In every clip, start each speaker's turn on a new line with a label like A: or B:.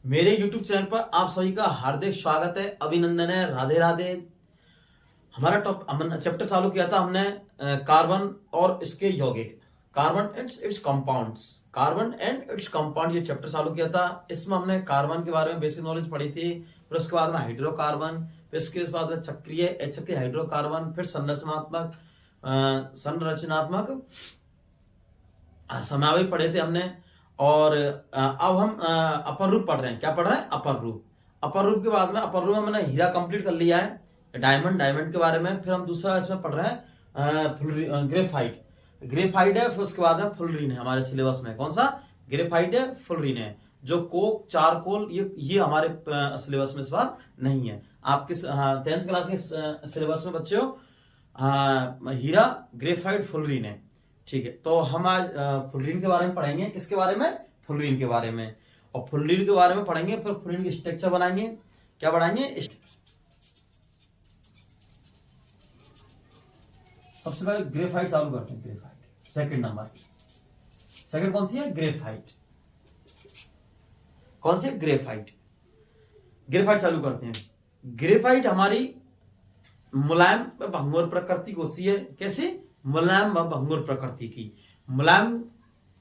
A: मेरे YouTube channel पर आप सभी का हार्दिक स्वागत है, अभिनंदन है, राधे राधे। हमारा चैप्टर चालू किया था हमने कार्बन और इसके यौगिक, carbon and it's compounds. Carbon and its compound ये चैप्टर चालू किया था। इसमें हमने कार्बन के बारे में बेसिक नॉलेज पढ़ी थी, फिर उसके बाद में हाइड्रोकार्बन, फिर इसके बाद में चक्रीय अचक्रीय हाइड्रोकार्बन, फिर संरचनात्मक समावय पढ़े थे हमने। और अब हम अपर रूप पढ़ रहे हैं। क्या पढ़ रहे हैं? अपर रूप। अपर रूप के बाद में अपर रूप में मैंने हीरा कंप्लीट कर लिया है, डायमंड के बारे में। फिर हम दूसरा इसमें पढ़ रहे हैं ग्रेफाइट। ग्रेफाइट है, फिर उसके बाद में फुलरीन है हमारे सिलेबस में। कौन सा? ग्रेफाइट है, फुलरीन है। जो कोक, चारकोल, ये हमारे सिलेबस में इस बार नहीं है। आपके 10th क्लास के सिलेबस में बच्चों हीरा, ग्रेफाइट, फुलरीन है। ठीक है, तो हम आज फुलरीन के बारे में पढ़ेंगे। किसके बारे में? फुलरीन के बारे में। और फुलरीन के बारे में पढ़ेंगे, फिर फुलरीन की स्ट्रक्चर बनाएंगे। क्या बनाएंगे? सबसे पहले ग्रेफाइट चालू करते हैं। Graphite second number. सेकंड कौन सी है? ग्रेफाइट। कौन सी? ग्रेफाइट। ग्रेफाइट चालू करते हैं। ग्रेफाइट हमारी मुलायम भंगुर प्रकृति की होती है। कैसी? मुलायम व भंगुर प्रकृति की। मुलायम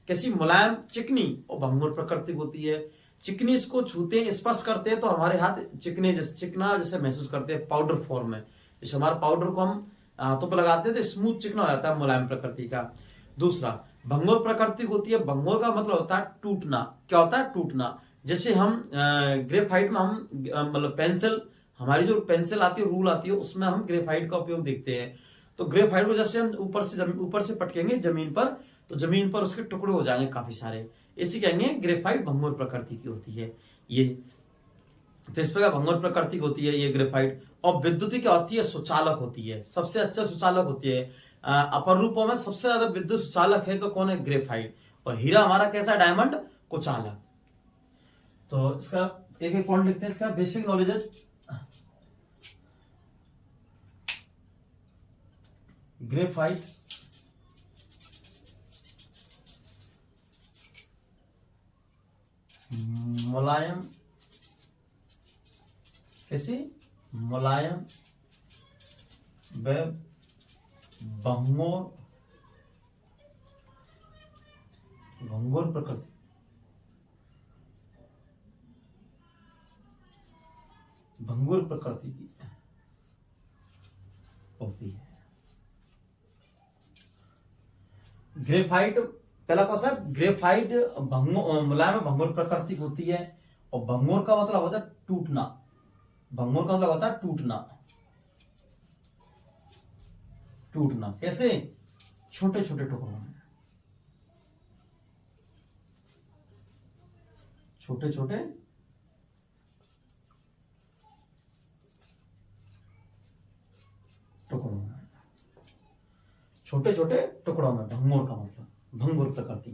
A: कैसी? मुलायम, चिकनी और भंगुर प्रकृति होती है। चिकनी इसको छूते हैं, स्पर्श करते हैं तो हमारे हाथ चिकने चिकना जैसे महसूस करते हैं, पाउडर फॉर्म में। जैसे हमारे पाउडर को हम हाथों पर लगाते हैं तो स्मूथ चिकना हो जाता है, मुलायम प्रकृति का। दूसरा भंगुर प्रकृति होती है। भंगुर का मतलब होता है टूटना। क्या होता है? टूटना। जैसे हम ग्रेफाइट में हम मतलब पेंसिल, हमारी जो पेंसिल आती है, रूल आती है, उसमें हम ग्रेफाइट का उपयोग देखते हैं। तो ग्रेफाइट को जैसे हम ऊपर से पटकेंगे जमीन पर, तो जमीन पर उसके टुकड़े हो जाएंगे काफी सारे। इसी कहेंगे ग्रेफाइट भंगुर प्रकृति की होती है ये। तो इस प्रकार भंगुर प्रकृति की होती है ये ग्रेफाइट। और विद्युत क्या होती है? सुचालक होती है। सबसे अच्छा सुचालक होती है। अपर रूपों में सबसे ज्यादा विद्युत सुचालक है तो कौन है? ग्रेफाइट। और हीरा हमारा कैसा? डायमंड कुचालक। तो इसका एक एक पॉइंट लिखते हैं। इसका बेसिक नॉलेज है। ग्रेफाइट मुलायम, कैसी? मुलायम व भंगुर प्रकृति, भंगुर प्रकृति की होती है। ग्रेफाइट पहला कौन सा? ग्रेफाइट मुलायम भंगुर प्रकृति की होती है। और भंगुर का मतलब होता है टूटना। भंगुर का मतलब होता है टूटना। टूटना कैसे? छोटे छोटे टुकड़ों में, छोटे छोटे टुकड़ों में, छोटे छोटे टुकड़ों में। भंगुर का मतलब भंगुर प्रकृति।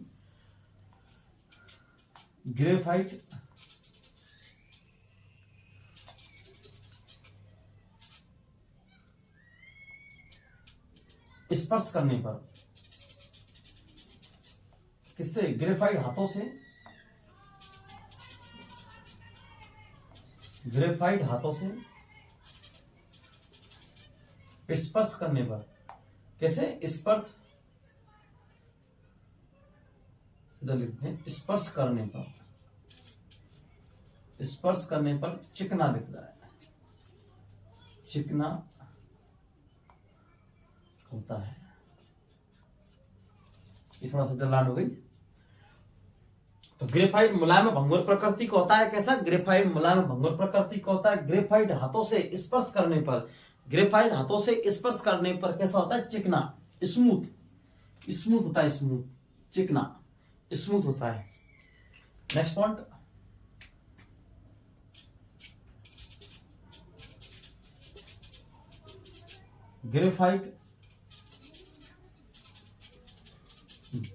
A: ग्रेफाइट स्पर्श करने पर, किससे? ग्रेफाइट हाथों से। ग्रेफाइट हाथों से स्पर्श करने पर, कैसे? स्पर्श, इधर लिखते हैं स्पर्श करने पर। स्पर्श करने पर चिकना दिख रहा है, चिकना होता है। ये थोड़ा सा जलान हो गई। तो ग्रेफाइट मुलायम भंगुर प्रकृति का होता है। कैसा? ग्रेफाइट मुलायम भंगुर प्रकृति का होता है। ग्रेफाइट हाथों से स्पर्श करने पर, ग्रेफाइट हाथों से स्पर्श करने पर कैसा होता है? चिकना, स्मूथ, स्मूथ होता है। स्मूथ, चिकना, स्मूथ होता है। नेक्स्ट पॉइंट, ग्रेफाइट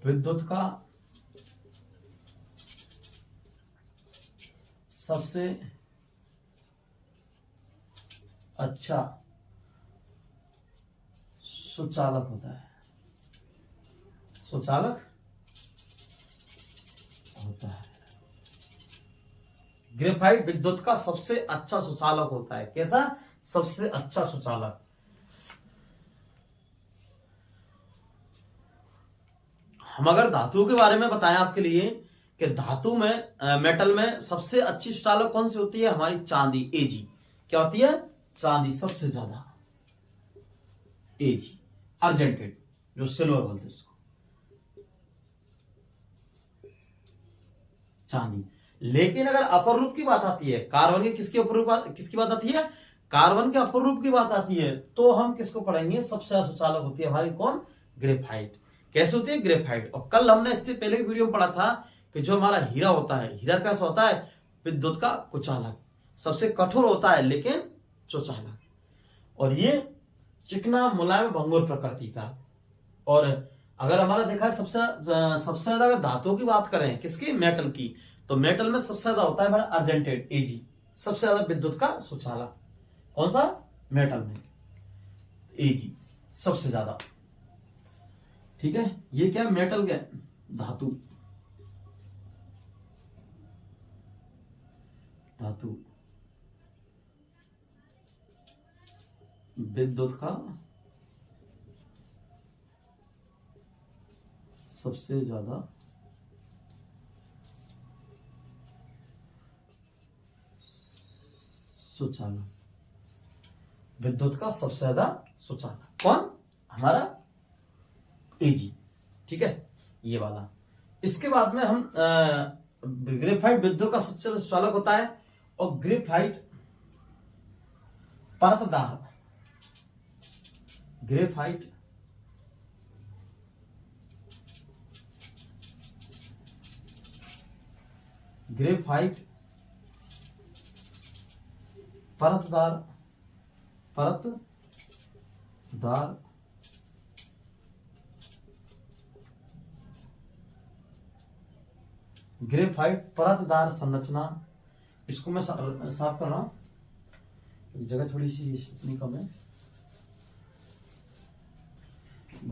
A: विद्युत का सबसे अच्छा सुचालक होता है। सुचालक होता है। ग्रेफाइट विद्युत का सबसे अच्छा सुचालक होता है। कैसा? सबसे अच्छा सुचालक। हम अगर धातुओं के बारे में बताएं आपके लिए कि धातु में मेटल में सबसे अच्छी सुचालक कौन सी होती है? हमारी चांदी, एजी। क्या होती है? चांदी सबसे ज्यादा, एजी, अर्जेंटेड, जो सिल्वर बोलते हैं उसको, चांदी। लेकिन अगर अपर रूप की बात आती है, कार्बन के किसकी बात आती है? कार्बन के अपर रूप की बात आती है, तो हम किसको पढ़ेंगे? सबसे ज्यादा सुचालक होती है हमारी कौन? ग्रेफाइट। कैसे होती है? ग्रेफाइट। और कल हमने इससे पहले की वीडियो में पढ़ा था कि जो हमारा हीरा होता है, हीरा कैसा होता है? विद्युत का कुचालक, सबसे कठोर होता है लेकिन सुचालक। और ये चिकना, मुलायम, भंगुर प्रकृति का। और अगर हमारा देखा है सबसे ज्यादा अगर धातुओं की बात करें, किसकी? मेटल की, तो मेटल में सबसे ज्यादा होता है हमारा अर्जेंटेड, एजी, सबसे ज्यादा विद्युत का सुचालक। कौन सा? मेटल में एजी सबसे ज्यादा। ठीक है, ये क्या? मेटल के धातु, धातु विद्युत का सबसे ज्यादा सुचालक, विद्युत का सबसे ज्यादा सुचालक कौन? हमारा एजी। ठीक है, ये वाला। इसके बाद में हम ग्रेफाइट विद्युत का सबसे ज्यादा सुचालक होता है। और ग्रेफाइट परतदार, ग्रेफाइट ग्रेफाइट परतदार ग्रेफाइट परतदार संरचना। इसको मैं साफ कर रहा हूं, जगह थोड़ी सी इतनी कम है।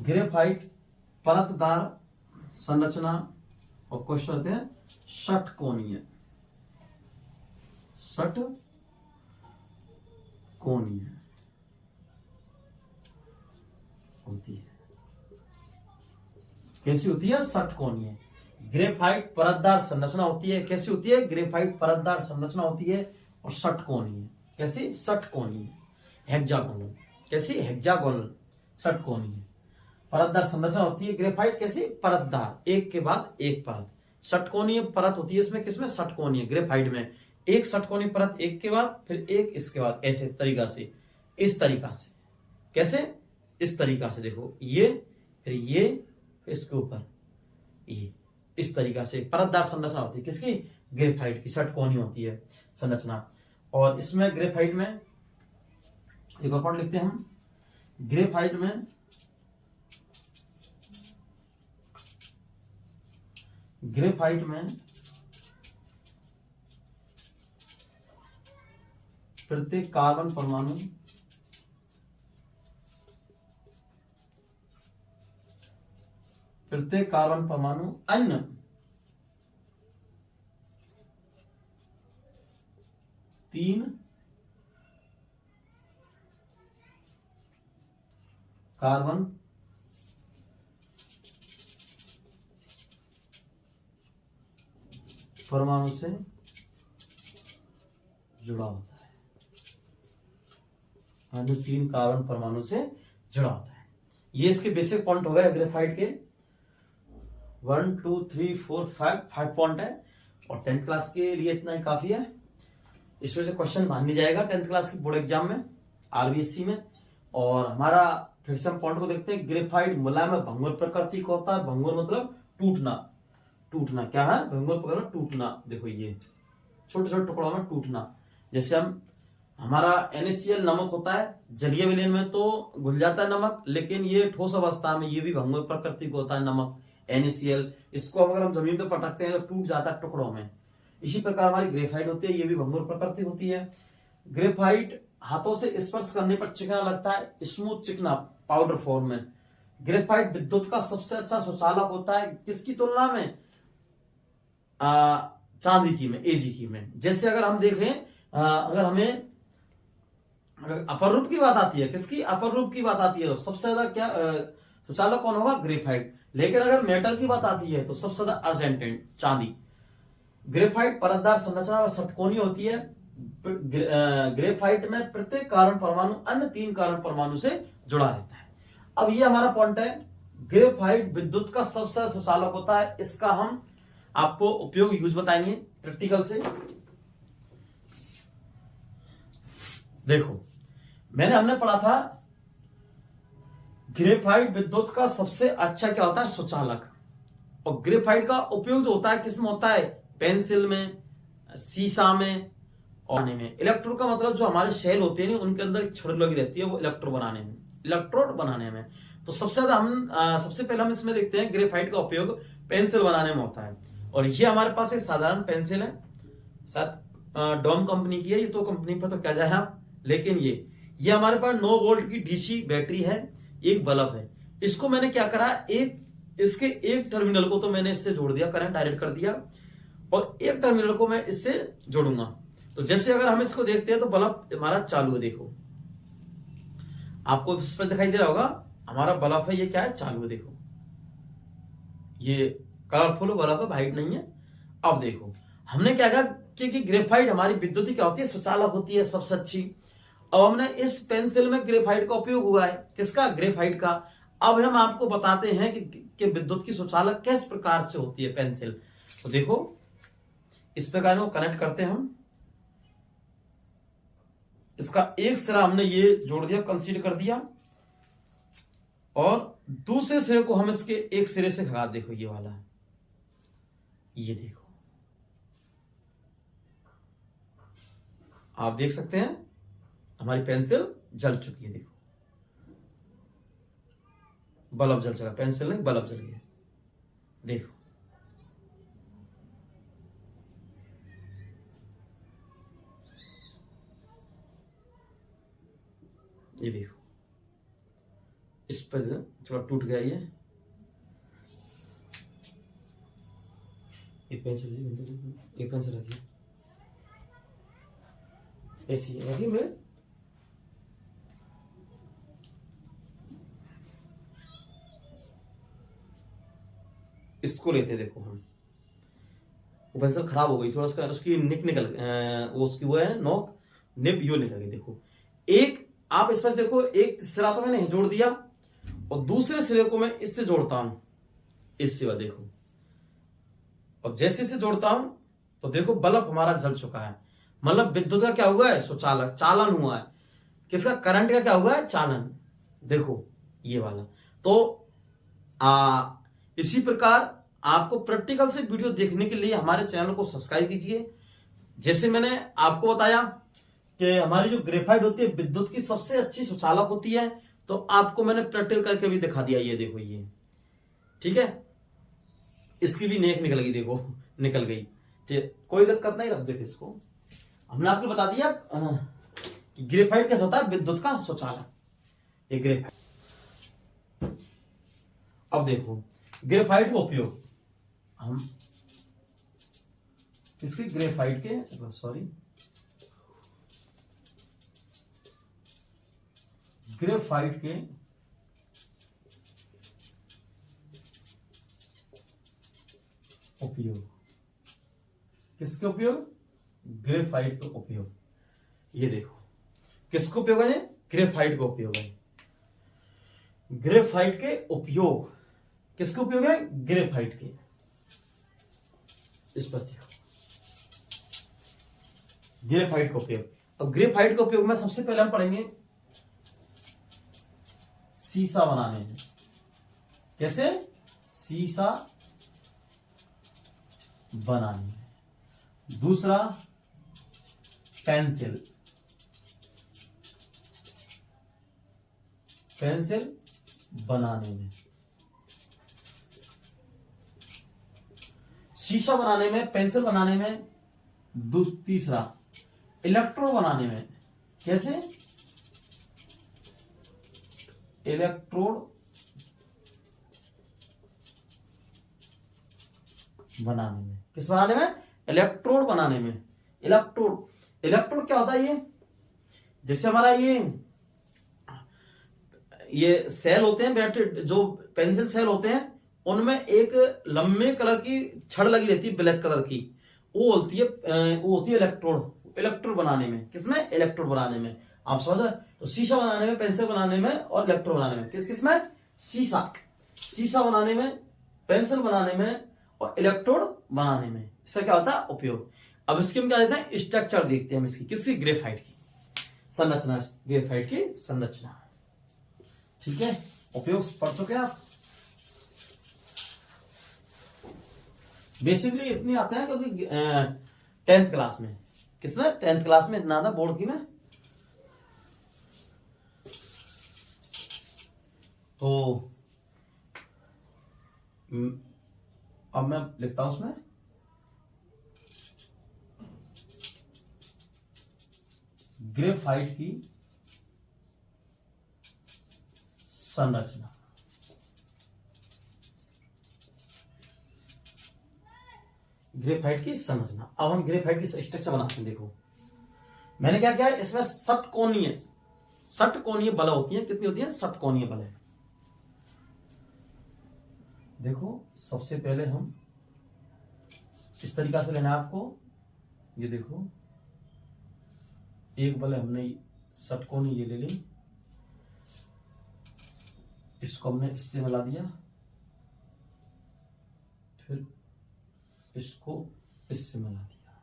A: ग्रेफाइट परतदार संरचना, और क्वेश्चन आते हैं षटकोणीय, षटकोणीय होती है। कैसी होती है? षटकोणीय। ग्रेफाइट परतदार संरचना होती है। कैसी होती है? ग्रेफाइट परतदार संरचना होती है और षटकोणीय। कैसी? षटकोणीय, हेक्सागोनल। कैसी? हेक्सागोनल, षटकोणीय परतदार संरचना होती है ग्रेफाइट। कैसी? परतदार, एक के बाद एक परत। षटकोणीय परत होती है इसमें, किसमें? षटकोणीय, ग्रेफाइट में। एक षटकोणीय परत, एक के बाद फिर एक इसके बाद, ऐसे तरीका से, इस तरीका से। कैसे? इस तरीका से। देखो, ये फिर ये, फिर इसके ऊपर ये, इस तरीका से परतदार संरचना होती है। किसकी? ग्रेफाइट की षटकोणीय होती है संरचना। और इसमें ग्रेफाइट में एक और पॉइंट लिखते हैं हम। ग्रेफाइट में प्रत्येक कार्बन परमाणु अन्य तीन कार्बन परमाणु से जुड़ा होता है। अन्य तीन कार्बन परमाणु से जुड़ा होता है। ये इसके बेसिक पॉइंट हो गए ग्रेफाइट के। 1 2 3 4 5 पॉइंट है, और 10th क्लास के लिए इतना ही काफी है। इसमें से क्वेश्चन मान नहीं जाएगा 10th क्लास की बोर्ड एग्जाम में, आरबीएससी में। और हमारा फिर से हम पॉइंट को देखते हैं। ग्रेफाइट मुलायम भंगुर प्रकृति का होता है। भंगुर मतलब टूटना क्या है? भंगुर प्रकृति, टूटना। देखो, ये छोटे छोटे टुकड़ों में टूटना। जैसे हमारा NaCl नमक होता है, जलीय विलयन में तो घुल जाता है नमक, लेकिन ये ठोस अवस्था में ये भी भंगुर प्रकृति का होता है नमक, NaCl। इसको अगर हम जमीन पे पटकते हैं तो टूट जाता है टुकड़ों में। इसी प्रकार हमारी ग्रेफाइट होती है, ये भी भंगुर प्रकृति होती है। ग्रेफाइट हाथों से स्पर्श करने पर चिकना लगता है, स्मूथ चिकना, पाउडर फॉर्म में। ग्रेफाइट विद्युत का सबसे अच्छा सुचालक होता है, किसकी तुलना में? चांदी की में, एजी की में। जैसे अगर हम देखें, अगर हमें अगर अपर रूप की बात आती है, किसकी अपर रूप की बात आती है, तो सबसे ज्यादा क्या सुचालक कौन होगा, ग्रेफाइट। लेकिन अगर मेटल की बात आती है तो सबसे ज्यादा अर्जेंटेन, चांदी। ग्रेफाइट परतदार संरचना व षटकोणीय होती है। ग्रेफाइट में प्रत्येक कारण परमाणु अन्य 3 कारण परमाणु से जुड़ा रहता है। अब ये हमारा पॉइंट है, ग्रेफाइट विद्युत का सबसे सुचालक होता है। इसका हम आपको उपयोग यूज बताएंगे प्रैक्टिकल से। देखो, हमने पढ़ा था ग्रेफाइट विद्युत का सबसे अच्छा क्या होता है, सुचालक। और ग्रेफाइट का उपयोग जो होता है किसमें होता है, पेंसिल में, सीसा में और में। इलेक्ट्रोड का मतलब जो हमारे शेल होते हैं उनके अंदर एक छड़ लगी रहती है, वो इलेक्ट्रोड बनाने में। तो सबसे ज्यादा सबसे पहले हम इसमें देखते हैं ग्रेफाइट का उपयोग पेंसिल बनाने में होता है। और ये हमारे पास एक साधारण पेंसिल है, शायद डॉम कंपनी की है, ये तो कंपनी पर तो क्या जाए आप, लेकिन ये हमारे पास 9 वोल्ट की डीसी बैटरी है, एक बल्ब है। इसको मैंने क्या करा, इसके एक टर्मिनल को तो मैंने इससे जोड़ दिया, करंट डायरेक्ट कर दिया, और एक टर्मिनल को मैं इससे जोड़ूंगा। तो जैसे अगर हम इसको देखते हैं तो बल्ब हमारा चालू है। देखो, आपको इस पर दिखाई दे रहा होगा, हमारा बल्ब है, ये क्या है, चालू है। देखो, ये कलरफुल बल्ब है, व्हाइट नहीं है। अब देखो, हमने क्या कहा कि ग्रेफाइट हमारी विद्युत क्या होती है, सुचालक होती है सबसे अच्छी। अब हमने इस पेंसिल में ग्रेफाइट का उपयोग हुआ है, किसका, ग्रेफाइट का। अब हम आपको बताते हैं कि विद्युत की सुचालक किस प्रकार से होती है पेंसिल। तो देखो, इस प्रकार को कनेक्ट करते हैं हम। इसका एक सिरा हमने ये जोड़ दिया, कंसीडर कर दिया, और दूसरे सिरे को हम इसके एक सिरे से खा, देखो ये वाला, ये देखो, आप देख सकते हैं हमारी पेंसिल जल चुकी है। देखो, बल्ब जल चुका, पेंसिल नहीं बल्ब जल गया। देखो, ये देखो, इस पर थोड़ा टूट गया ये पेंसिल रखिए, ऐसी रखिए मैं। इसको लेते, देखो हम, वो पेंसिल खराब हो गई थोड़ा, उसकी निक निकल, वो उसकी वो है नोक, निब यो निकल गई। देखो, एक आप इस पर देखो, एक सिरा तो मैंने जोड़ दिया, और दूसरे सिरे को मैं इससे जोड़ता हूं, इससे, देखो, और जैसे इसे जोड़ता हूं तो देखो बल्ब हमारा जल चुका है। मतलब विद्युत का क्या हुआ है, सुचालक, चालन हुआ है। किसका, करंट का क्या हुआ है, चालन। देखो ये वाला। तो इसी प्रकार आपको प्रैक्टिकल से वीडियो देखने के लिए हमारे चैनल को सब्सक्राइब कीजिए। जैसे मैंने आपको बताया कि हमारी जो ग्रेफाइट होती है विद्युत की सबसे अच्छी सुचालक होती है, तो आपको मैंने प्रैक्टिकल करके भी दिखा दिया। ये देखो, ये ठीक है, इसकी भी नेक निकल गई, देखो निकल गई, ठीक है, कोई दिक्कत नहीं, रख देते इसको। हमने आपको बता दिया कि ग्रेफाइट कैसा होता है, विद्युत का सुचालक, ये ग्रेफाइट। अब देखो ग्रेफाइट का उपयोग हम इसके ग्रेफाइट के, सॉरी, ग्रेफाइट के उपयोग, किसके उपयोग, ग्रेफाइट का उपयोग। ये देखो, किसको उपयोग है, ग्रेफाइट का उपयोग है। ग्रेफाइट के उपयोग, किसके उपयोग है, ग्रेफाइट के। इस पर देखो, ग्रेफाइट का उपयोग। अब ग्रेफाइट का उपयोग में सबसे पहले हम पढ़ेंगे सीसा बनाने में। कैसे, सीसा बनाने में। दूसरा, पेंसिल बनाने में। शीशा बनाने में, पेंसिल बनाने में। तीसरा, इलेक्ट्रोड बनाने में। कैसे, इलेक्ट्रोड बनाने में। किस बनाने में, इलेक्ट्रोड बनाने में। इलेक्ट्रोड क्या होता है? ये जैसे हमारा ये सेल होते हैं, बैटरी जो पेंसिल सेल होते हैं, उनमें एक लंबे कलर की छड़ लगी रहती है ब्लैक कलर की, वो होती है इलेक्ट्रोड बनाने में। किसमें? इलेक्ट्रोड बनाने में। आप समझ रहे? तो शीशा बनाने में, पेंसिल बनाने में और इलेक्ट्रोड बनाने में। किस में? शीशा बनाने में, पेंसिल बनाने में और इलेक्ट्रोड बनाने में। इसका क्या होता है? उपयोग। अब इसके हम क्या देते हैं? स्ट्रक्चर देखते हैं हम इसकी। किसकी? ग्रेफाइट की संरचना। ग्रेफाइट की संरचना, ठीक है। उपयोग पढ़ चुके हैं आप। बेसिकली इतनी आते हैं क्योंकि 10th क्लास में, किसमें? 10th क्लास में इतना आता बोर्ड की में। तो अब मैं लिखता हूं उसमें ग्रेफाइट की संरचना। ग्रेफाइट की संरचना। अब हम ग्रेफाइट की स्ट्रक्चर बनाते हैं। देखो मैंने क्या किया है, इसमें षटकोणीय बल होती है। कितनी होती है? षटकोणीय बल है। देखो सबसे पहले हम इस तरीका से लेना है आपको। ये देखो एक बल हमने षटकोणीय ये ले ली, इसको हमने इससे मिला दिया, फिर इसको इससे मिला दिया,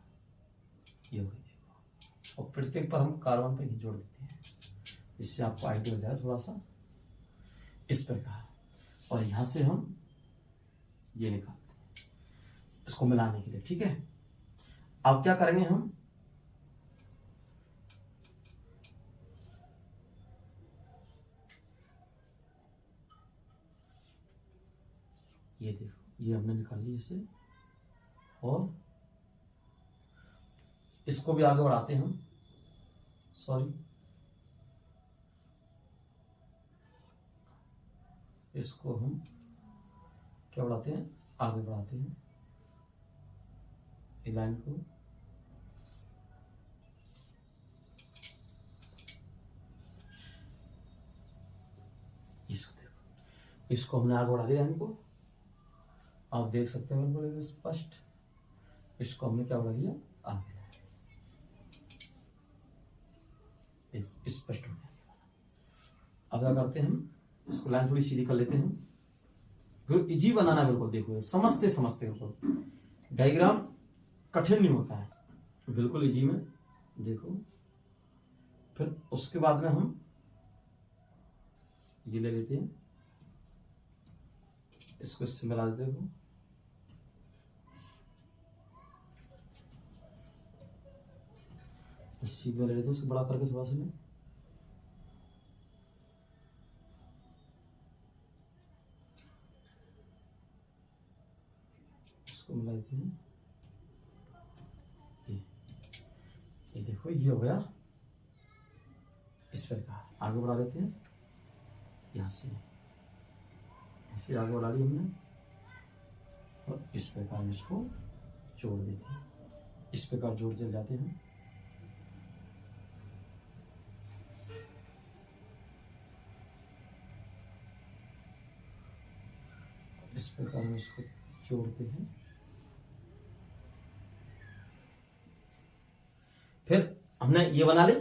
A: ये हो गया। और प्रत्येक पर हम कार्बन पे ही जोड़ देते हैं, जिससे आपको आइडिया हो जाए थोड़ा सा इस प्रकार। और यहां से हम ये निकालते हैं इसको मिलाने के लिए, ठीक है। अब क्या करेंगे हम, ये देखो ये हमने निकाल ली इसे, और इसको भी आगे बढ़ाते हैं हम। सॉरी, इसको हम क्या बढ़ाते हैं? आगे बढ़ाते हैं इस लाइन को। इसको देखो, इसको हमने आगे बढ़ा दिया लाइन को। आप देख सकते हैं बिल्कुल स्पष्ट। इसको हमने क्या बढ़ा दिया? आगे। देखो स्पष्ट हो गया। अब क्या करते हैं हम, इसको लाइन थोड़ी सीधी कर लेते हैं। फिर इजी बनाना बिल्कुल, देखो समझते बिल्कुल। डायग्राम कठिन नहीं होता है, बिल्कुल इजी में। देखो फिर उसके बाद में हम ये ले लेते हैं, इसको इससे मिला देते हैं। इसी में ले लेते हैं, इसको बड़ा करके थोड़ा सा में। इसको मिला देते हैं। ये देखो ये हो गया इस प्रकार। आगे बढ़ा देते हैं, यहां से ऐसे आगे बढ़ा दी हमने, और इस प्रकार इसको जोड़ देते हैं। इस प्रकार जोड़ चल जाते हैं। इस प्रकार में इसको जोड़ते हैं। फिर हमने ये बना ली।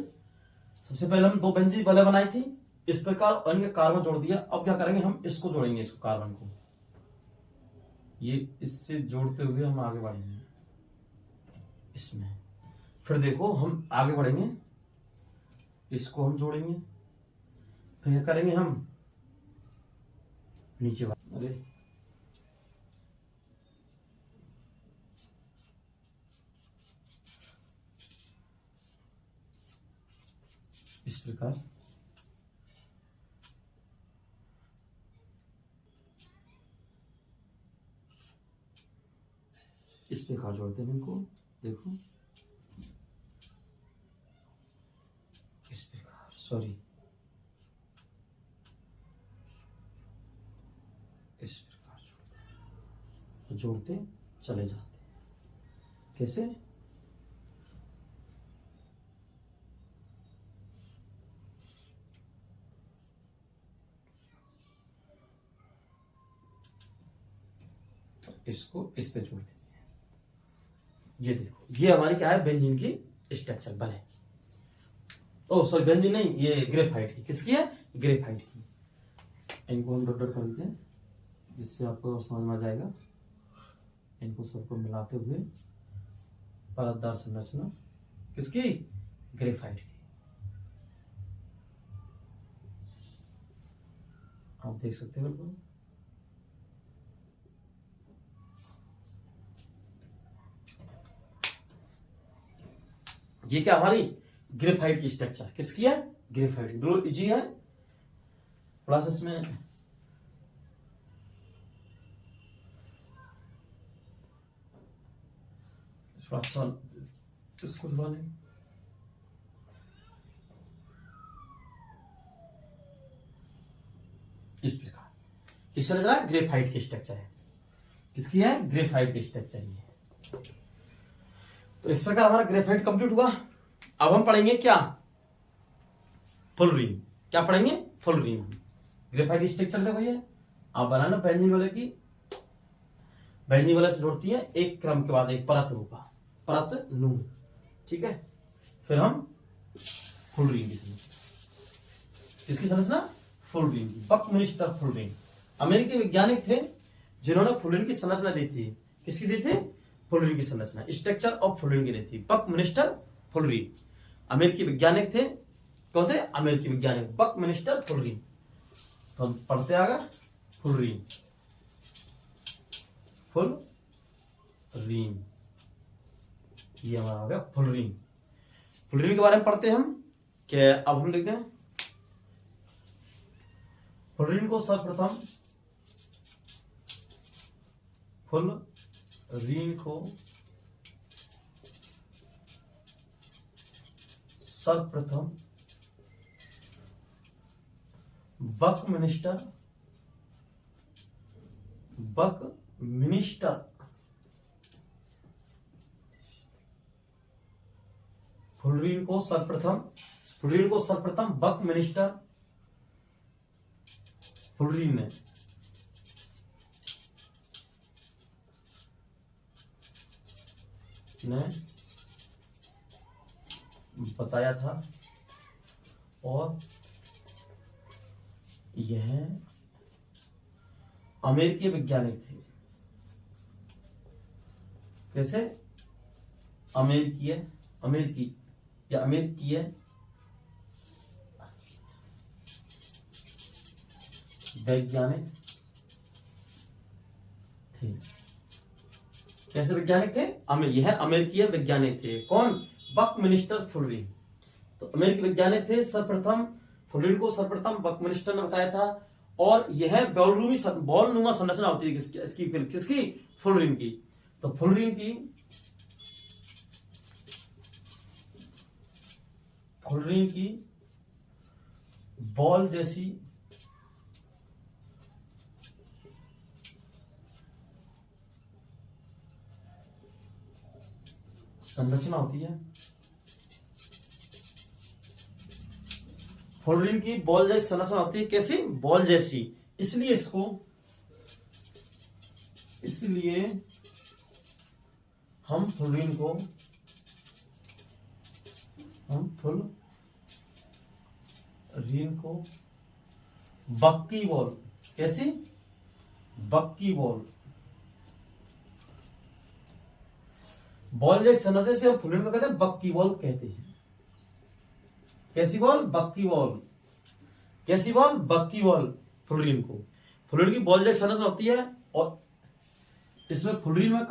A: सबसे पहले हम 2 बेंजीन बलें बनाई थी इस प्रकार, और इनके कार्बन जोड़ दिया। अब क्या करेंगे, हम इसको जोड़ेंगे, इसको कार्बन को ये इससे जोड़ते हुए हम आगे बढ़ेंगे इसमें। फिर देखो हम आगे बढ़ेंगे, इसको हम जोड़ेंगे। फिर क्या करेंगे हम, नीचे अरे इस प्रकार इस प्रकार जोड़ते हैं इनको। देखो इस प्रकार, सॉरी इस प्रकार जोड़ते हैं, तो जोड़ते चले जाते हैं। कैसे? इसको इससे जोड़ देते हैं। ये देखो, ये हमारी क्या है, बेंजीन की स्ट्रक्चर बने। ओ सॉरी, बेंजीन नहीं, ये ग्रेफाइट की। किसकी है? ग्रेफाइट की। इनको हम डॉट डॉट कर देते हैं जिससे आपको समझ में आ जाएगा। इनको सबको मिलाते हुए परतदार संरचना किसकी? ग्रेफाइट की। आप देख सकते हैं बिल्कुल। ये क्या हमारी ग्रेफाइट की स्ट्रक्चर। किसकी है? ग्रेफाइट की। बिल्कुल इजी है। प्रोसेस में अच्छा इसको थोड़ा नहीं, इस प्रकार किस तरह चला? ग्रेफाइट की स्ट्रक्चर है। किसकी है? ग्रेफाइट की स्ट्रक्चर ये। तो इस प्रकार हमारा ग्रेफाइट कंप्लीट हुआ। अब हम पढ़ेंगे क्या? फुलरीन। क्या पढ़ेंगे? फुलरीन। ग्रेफाइट की स्ट्रक्चर देखो, ये आप बनाना बेंजीन वाले की। बेंजीन वाले से जोड़ती है एक क्रम के बाद एक परत रूपा, परत नू। ठीक है, फिर हम फुलरीन की संरचना। किसकी संरचना? फुलरीन की। बकमिंस्टर फुलरीन अमेरिकी वैज्ञानिक थे जिन्होंने फुलरीन की संरचना दी थी। किसकी दी थी? फुलरीन की संरचना, स्ट्रक्चर ऑफ फुलरीन की दी थी। बकमिंस्टर फुलरीन अमेरिकी वैज्ञानिक थे। कौन थे? अमेरिकी वैज्ञानिक बकमिंस्टर फुलरीन। तो हम पढ़ते आगे फुलरीन। फुलरीन ये हमारा हो गया फुलरीन। फुलरीन के बारे में पढ़ते हैं हम कि अब हम लिखते हैं फुलरीन को सर्वप्रथम फुलरीन को सर्वप्रथम बकमिंस्टर फुलरीन को सर्वप्रथम बकमिंस्टर फुलरीन ने बताया था और यह अमेरिकी वैज्ञानिक थे। कैसे? अमेरिकी वैज्ञानिक थे। कैसे वैज्ञानिक थे? यह अमेरिकी वैज्ञानिक थे। कौन? Buckminster fullerene. तो अमेरिकी वैज्ञानिक थे। सर्वप्रथम फुलरीन को सर्वप्रथम बकमिंस्टर ने बताया था और यह बॉलनुमा संरचना होती है किसकी? फुलरीन की। तो फुलरीन की बॉल जैसी संरचना होती है। फुलरीन की बॉल जैसी संरचना होती है। कैसी? बॉल जैसी। इसलिए हम फुलरीन को बक्की बॉल। कैसी? बक्की बॉल जैसी संरचना से हम फुलरीन को कहते हैं बक्की बॉल कहते हैं। कैसी बॉल? बक्की बॉल। कैसी बॉल? बक्की बॉल। फुलरीन की बॉल जैसी संरचना होती है और इसमें फुलरीन में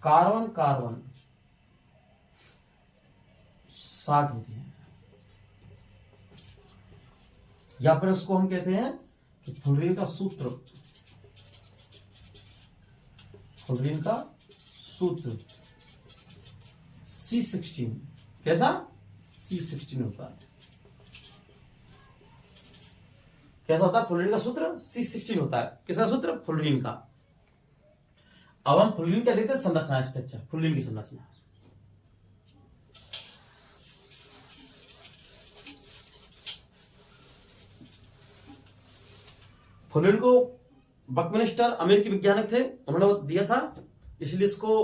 A: कार्बन साठ होती है। या फिर उसको हम कहते हैं कि फुलरीन का सूत्र C16। कैसा? C16 होता है। कैसा होता है फ्लोरीन का सूत्र? C16 होता है। किसका सूत्र? फ्लोरीन का। अब हम फ्लोरीन क्या देखते हैं? संरचना, स्ट्रक्चर, फ्लोरीन की संरचना। फ्लोरीन को बकमिंस्टर अमेरिकी वैज्ञानिक थे, उन्होंने दिया था, इसलिए इसको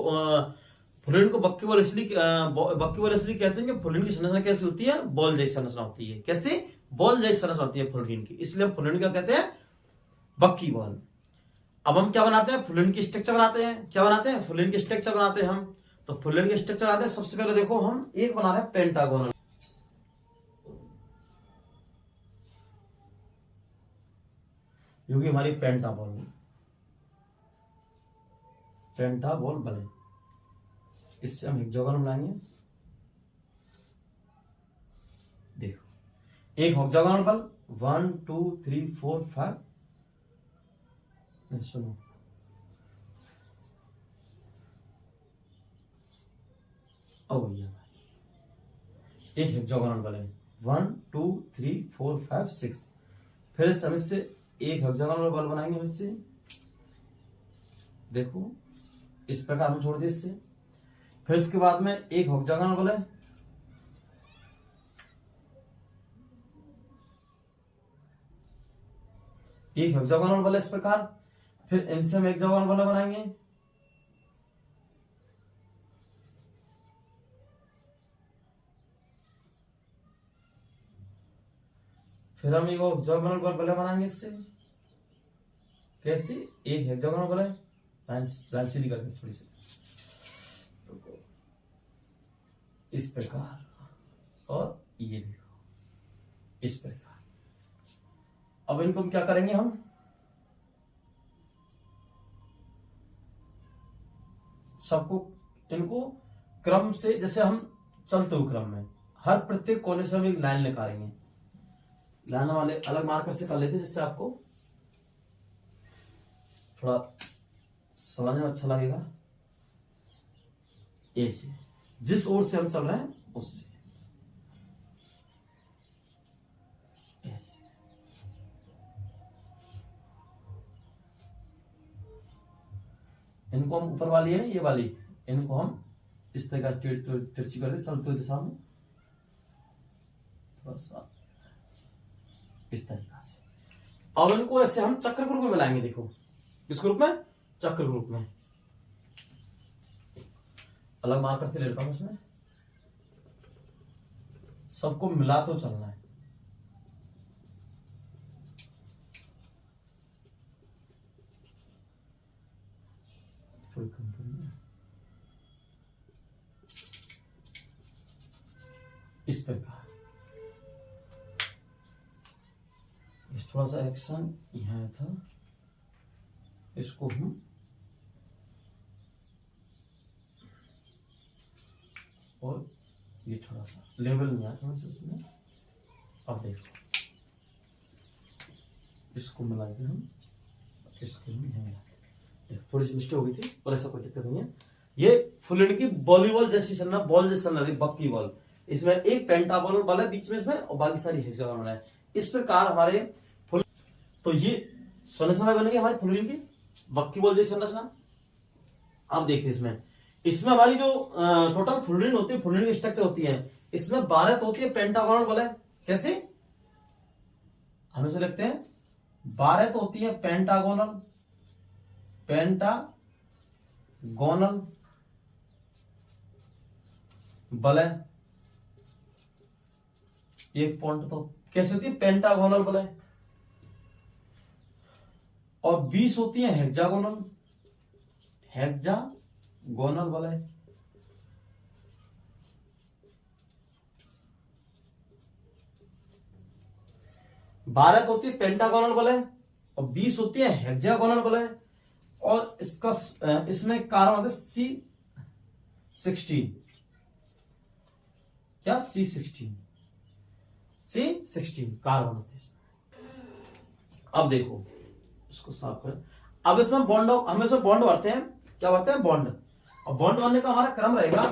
A: फ्लोरीन को बक्कीबॉल इसलिए कहते हैं कि फ्लोरीन की संरचना कैसी होती है? बॉल जैसी संरचना होती है। कैसे? बॉल जैसी संरचना होती है फ्लोरीन की, इसलिए हम फ्लोरीन क्या कहते हैं? बक्कीबॉल। अब हम क्या बनाते हैं? फ्लोरीन की स्ट्रक्चर बनाते हैं। क्या बनाते हैं? फ्लोरीन की स्ट्रक्चर बनाते हैं हम। तो फ्लोरीन की स्ट्रक्चर बनाते हैं, सबसे पहले देखो हम एक बना रहे हैं पेंटागोनल। क्योंकि हमारी पेंटाबॉल बने, इससे हम हेक्सागोनल बनाएंगे। देखो एक हेक्सागोनल बल 1 2 3 4 5, सुनो, अब भैया एक हेक्सागोनल बल है 1 2 3 4 5 6। फिर हम इससे एक हेक्सागोनल बल बनाएंगे इससे। देखो इस प्रकार हम छोड़ दिए इससे। फिर इसके बाद में एक हेक्सागोनल बल है, एक हेक्सागोनल बल इस प्रकार। फिर इनसे हम हेक्सागोनल बल बनाएंगे। फिर हम एक हेक्सागोनल बल बनाएंगे इससे। कैसे? एक हेक्सागोनल बल है, लाइन सीधी करके थोड़ी सी इस प्रकार, और ये देखो इस प्रकार। अब इनको हम क्या करेंगे? हम सबको इनको क्रम से, जैसे हम चलते हुए क्रम में हर प्रत्येक कोने से हम एक लाइन निकालेंगे। लाइन वाले अलग मार्कर से कर लेते, जिससे आपको थोड़ा समझने में अच्छा लगेगा। ऐसे जिस ओर से हम चल रहे हैं उससे ऐसे। इनको हम ऊपर वाली है ना, ये वाली, इनको हम इस तरह का तिरछी कर दे चलते हुए दिशा में, बस इस तरीका से। अब इनको ऐसे हम चक्र ग्रुप में मिलाएंगे। देखो किस ग्रुप में? चक्र ग्रुप में। अलग मार्कर से ले लेता हूं इसमें। सबको मिला तो चलना है। थोड़ी कम करिए इस प्रकार। इस थोड़ा सा एक्शन यहां था, इसको हम और ये थोड़ा सा लेवल में आया, थोड़ा सा इसमें। अब देखो इसको मिलाएंगे हम, इसको देखो थोड़ी सी मिस्टेक हो गई थी, और ऐसा कोई दिक्कत नहीं है। ये फ्लूइड की वॉलीबॉल जैसी संरचना, बॉल जैसी संरचना, बक्की बॉल। इसमें एक पेंटाबॉल बल है बीच में इसमें, और बाकी सारी हेक्सागोनल है। इस प्रकार हमारे तो ये संरचना बनेगी हमारी फ्लूइड की बक्की बॉल जैसी संरचना। अब देखते हैं इसमें हमारी जो टोटल फ्लूइड होती है, फ्लूइड की स्ट्रक्चर होती है, इसमें 12 तो होती है पेंटागोनल बल है। कैसे? हम इसे लिखते हैं 12 तो होती है पेंटागोनल बल है। एक पॉइंट तो कैसे होती है? पेंटागोनल बल है। और 20 होती है हेक्सागोनल बल है। बारह होती है पेंटागोनल बल है, और 20 होती है हेक्सागोनल बल है। और इसका इसमें कार्बन होता है C16। क्या? C16 कार्बन होते हैं। अब देखो इसको साफ करें। अब इसमें बॉन्ड, हम इसमें बॉन्ड भरते हैं। क्या भरते हैं? बॉन्ड। और बॉन्ड भरने का हमारा क्रम रहेगा,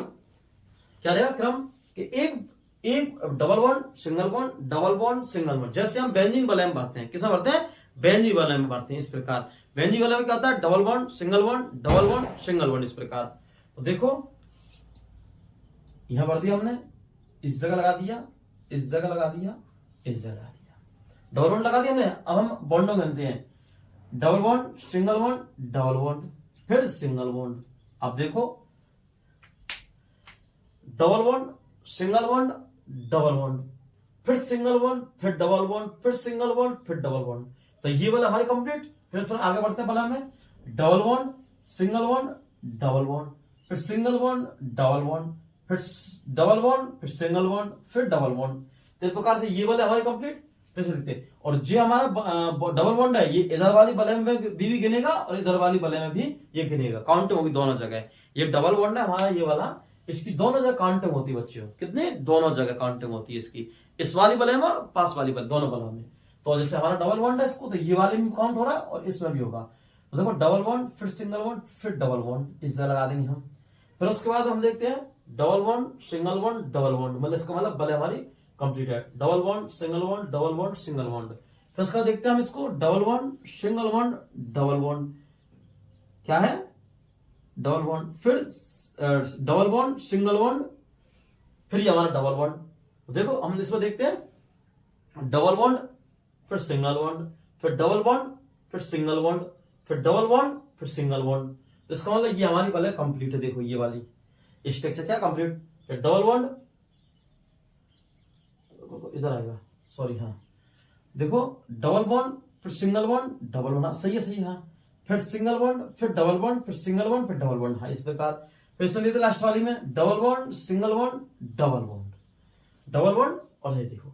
A: क्या रहेगा क्रम? कि एक एक double bond single bond double bond single bond, जैसे हम बेंजीन वलय में भरते हैं, किसमें भरते हैं, बेंजीन वलय में भरते हैं। इस प्रकार बेंजीन वलय में क्या होता है, double bond single bond double bond single bond, इस प्रकार। तो देखो यहां भर दिया हमने, इस जगह लगा दिया, इस जगह लगा दिया, इस जगह लगा दिया, डबल बॉन्ड लगा दिया हमने। अब हम बॉन्डों गिनते हैं, double bond single bond double bond फिर सिंगल बॉन्ड। अब देखो double bond single bond double bond फिर सिंगल बॉन्ड फिर डबल बॉन्ड फिर सिंगल बॉन्ड फिर डबल बॉन्ड। तो ये वाला हमारी कंप्लीट। फिर आगे बढ़ते हैं वाला में, double bond single bond double bond फिर सिंगल बॉन्ड डबल बॉन्ड फिर डबल बॉन्ड फिर सिंगल बॉन्ड फिर डबल बॉन्ड। तो इस प्रकार से ये वाले हमारे कंप्लीट। फिर से देखते हैं, और जो हमारा डबल बॉन्ड है, ये इधर वाली वलय में भी गिनेगा और इधर वाली वलय में भी ये गिनेगा, काउंटिंग होगी दोनों जगह। ये डबल बॉन्ड है हमारा, ये वाला, इसकी दोनों जगह काउंटिंग होती है बच्चों, कितने, दोनों जगह काउंटिंग होती है इसकी, इस वाली वलय में और पास वाली वलय, दोनों वलय में। तो जैसे हमारा डबल बॉन्ड है इसको, तो ये वाले में काउंट हो रहा है और इसमें भी होगा। तो देखो डबल बॉन्ड फिर सिंगल बॉन्ड फिर डबल बॉन्ड, इस जगह लगा देंगे हम। फिर उसके बाद हम देखते हैं double bond single bond double bond, मतलब इसका मतलब वलय हमारी कंप्लीट है। Double bond single bond double bond single bond. फिर उसका देखते हैं हम इसको, double bond single bond double bond, क्या है, डबल बॉन्ड फिर डबल बॉन्ड सिंगल बॉन्ड फिर ये हमारा डबल बॉन्ड। देखो हम इसमें देखते हैं, डबल बॉन्ड फिर सिंगल बॉन्ड फिर डबल बॉन्ड फिर सिंगल बॉन्ड फिर डबल बॉन्ड फिर सिंगल बॉन्ड। तो इसका मतलब ये हमारी वाली कंप्लीट है। देखो ये वाली स्ट्रक्चर क्या कंप्लीट, डबल बॉन्ड, इधर आएगा, सॉरी, हाँ देखो डबल बॉन्ड फिर सिंगल बॉन्ड डबल बॉन्ड, सही है सही है, हाँ, फिर सिंगल बॉन्ड फिर डबल बॉन्ड फिर सिंगल बॉन्ड फिर डबल बॉन्ड, हाँ इस प्रकार। फिर से लेते लास्ट वाली में, double bond single bond double bond double bond, और ये देखो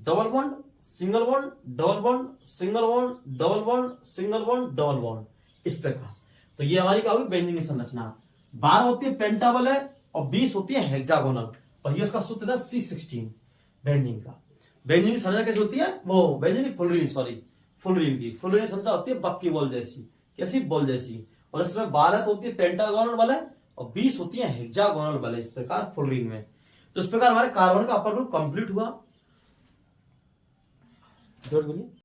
A: double bond single bond double bond single bond double bond single bond double bond, इस प्रकार। तो ये हमारी क्या होगी, बेंजीन की संरचना। 12 होती है पेंटावलय और 20 होती है हेक्सागोनल, और ये उसका सूत्र था C16 बेंजीन का। बेंजीन की संरचना कैसी होती है, वो बेंजीन की full ring, sorry full ring की संरचना होती है बक्की बॉल जैसी, कैसी, बॉल जैसी। और इसमें 12 होती है पेंटागोनल वलय और 20 होती है हेक्सागोनल वलय, इस प्रकार फुल रिंग में। तो इस प्रकार हमारे कार्बन का अपर ग्रुप कंप्लीट हुआ।